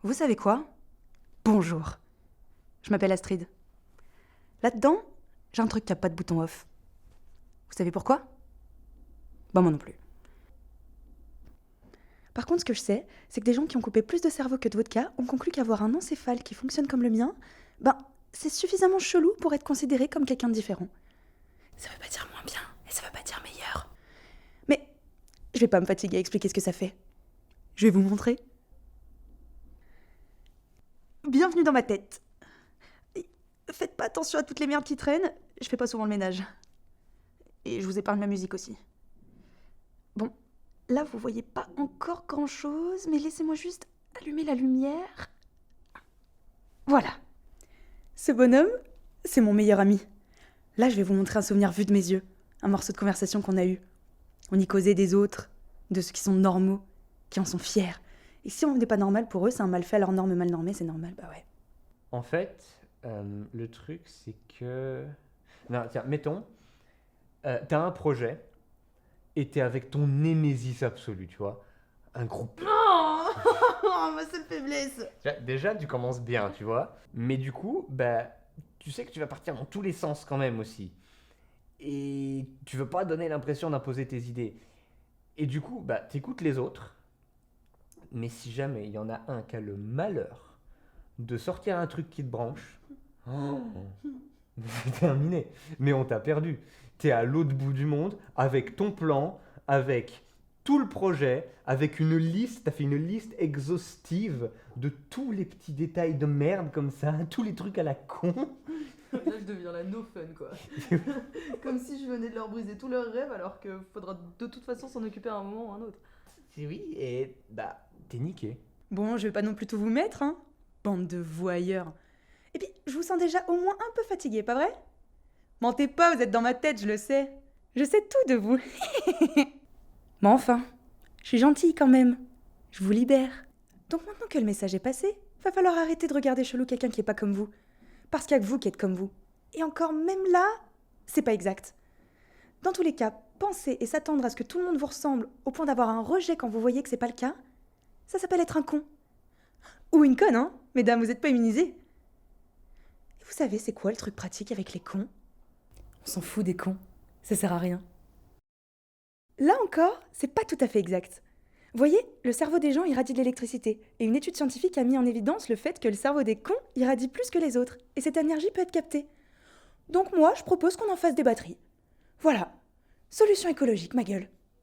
Vous savez quoi? Bonjour. Je m'appelle Astrid. Là-dedans, j'ai un truc qui n'a pas de bouton off. Vous savez pourquoi? Bah moi non plus. Par contre, ce que je sais, c'est que des gens qui ont coupé plus de cerveau que de vodka ont conclu qu'avoir un encéphale qui fonctionne comme le mien, c'est suffisamment chelou pour être considéré comme quelqu'un de différent. Ça veut pas dire moins bien, et ça veut pas dire meilleur. Mais je vais pas me fatiguer à expliquer ce que ça fait. Je vais vous montrer. Bienvenue dans ma tête. Faites pas attention à toutes les merdes qui traînent, je fais pas souvent le ménage. Et je vous épargne ma musique aussi. Bon, là vous voyez pas encore grand chose, mais laissez-moi juste allumer la lumière. Voilà. Ce bonhomme, c'est mon meilleur ami. Là je vais vous montrer un souvenir vu de mes yeux, un morceau de conversation qu'on a eu. On y causait des autres, de ceux qui sont normaux, qui en sont fiers. Et si on n'est pas normal pour eux, c'est un mal fait, alors norme mal normée, c'est normal, bah ouais. En fait, le truc, c'est que... Non, tiens, mettons, t'as un projet et t'es avec ton némésis absolu, tu vois. Un groupe. Oh, ma seule faiblesse. Déjà, tu commences bien, tu vois. Mais du coup, bah, tu sais que tu vas partir dans tous les sens quand même aussi. Et tu veux pas donner l'impression d'imposer tes idées. Et du coup, bah, t'écoutes les autres. Mais si jamais il y en a un qui a le malheur de sortir un truc qui te branche, c'est terminé. Mais on t'a perdu. T'es à l'autre bout du monde avec ton plan, avec tout le projet, avec une liste. T'as fait une liste exhaustive de tous les petits détails de merde comme ça, tous les trucs à la con. Là, je deviens la no fun, quoi. Comme si je venais de leur briser tous leurs rêves, alors qu'il faudra de toute façon s'en occuper à un moment ou à un autre. Oui, et bah, t'es niqué. Bon, je vais pas non plus tout vous mettre, hein. Bande de voyeurs. Et puis, je vous sens déjà au moins un peu fatigué, pas vrai? Mentez pas, vous êtes dans ma tête, je le sais. Je sais tout de vous. Mais enfin, je suis gentille quand même. Je vous libère. Donc maintenant que le message est passé, va falloir arrêter de regarder chelou quelqu'un qui est pas comme vous. Parce qu'il y a que vous qui êtes comme vous. Et encore, même là, c'est pas exact. Dans tous les cas, penser et s'attendre à ce que tout le monde vous ressemble au point d'avoir un rejet quand vous voyez que c'est pas le cas, ça s'appelle être un con. Ou une conne, hein? Mesdames, vous êtes pas immunisées. Et vous savez, c'est quoi le truc pratique avec les cons? On s'en fout des cons. Ça sert à rien. Là encore, c'est pas tout à fait exact. Voyez, le cerveau des gens irradie de l'électricité, et une étude scientifique a mis en évidence le fait que le cerveau des cons irradie plus que les autres, et cette énergie peut être captée. Donc moi, je propose qu'on en fasse des batteries. Voilà. Solution écologique, ma gueule.